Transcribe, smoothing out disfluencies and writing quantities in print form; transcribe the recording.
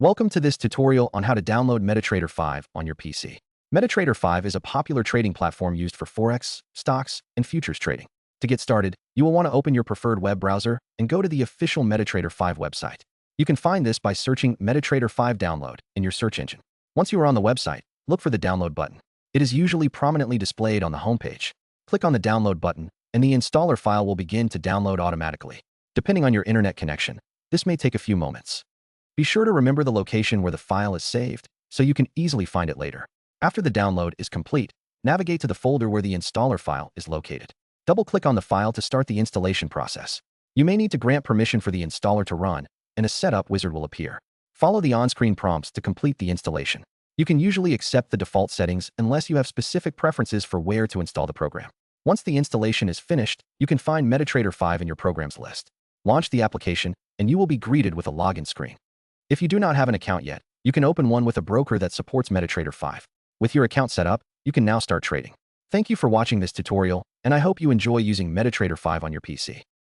Welcome to this tutorial on how to download MetaTrader 5 on your PC. MetaTrader 5 is a popular trading platform used for Forex, stocks, and futures trading. To get started, you will want to open your preferred web browser and go to the official MetaTrader 5 website. You can find this by searching MetaTrader 5 download in your search engine. Once you are on the website, look for the download button. It is usually prominently displayed on the homepage. Click on the download button, and the installer file will begin to download automatically. Depending on your internet connection, this may take a few moments. Be sure to remember the location where the file is saved, so you can easily find it later. After the download is complete, navigate to the folder where the installer file is located. Double-click on the file to start the installation process. You may need to grant permission for the installer to run, and a setup wizard will appear. Follow the on-screen prompts to complete the installation. You can usually accept the default settings unless you have specific preferences for where to install the program. Once the installation is finished, you can find MetaTrader 5 in your programs list. Launch the application, and you will be greeted with a login screen. If you do not have an account yet, you can open one with a broker that supports MetaTrader 5. With your account set up, you can now start trading. Thank you for watching this tutorial, and I hope you enjoy using MetaTrader 5 on your PC.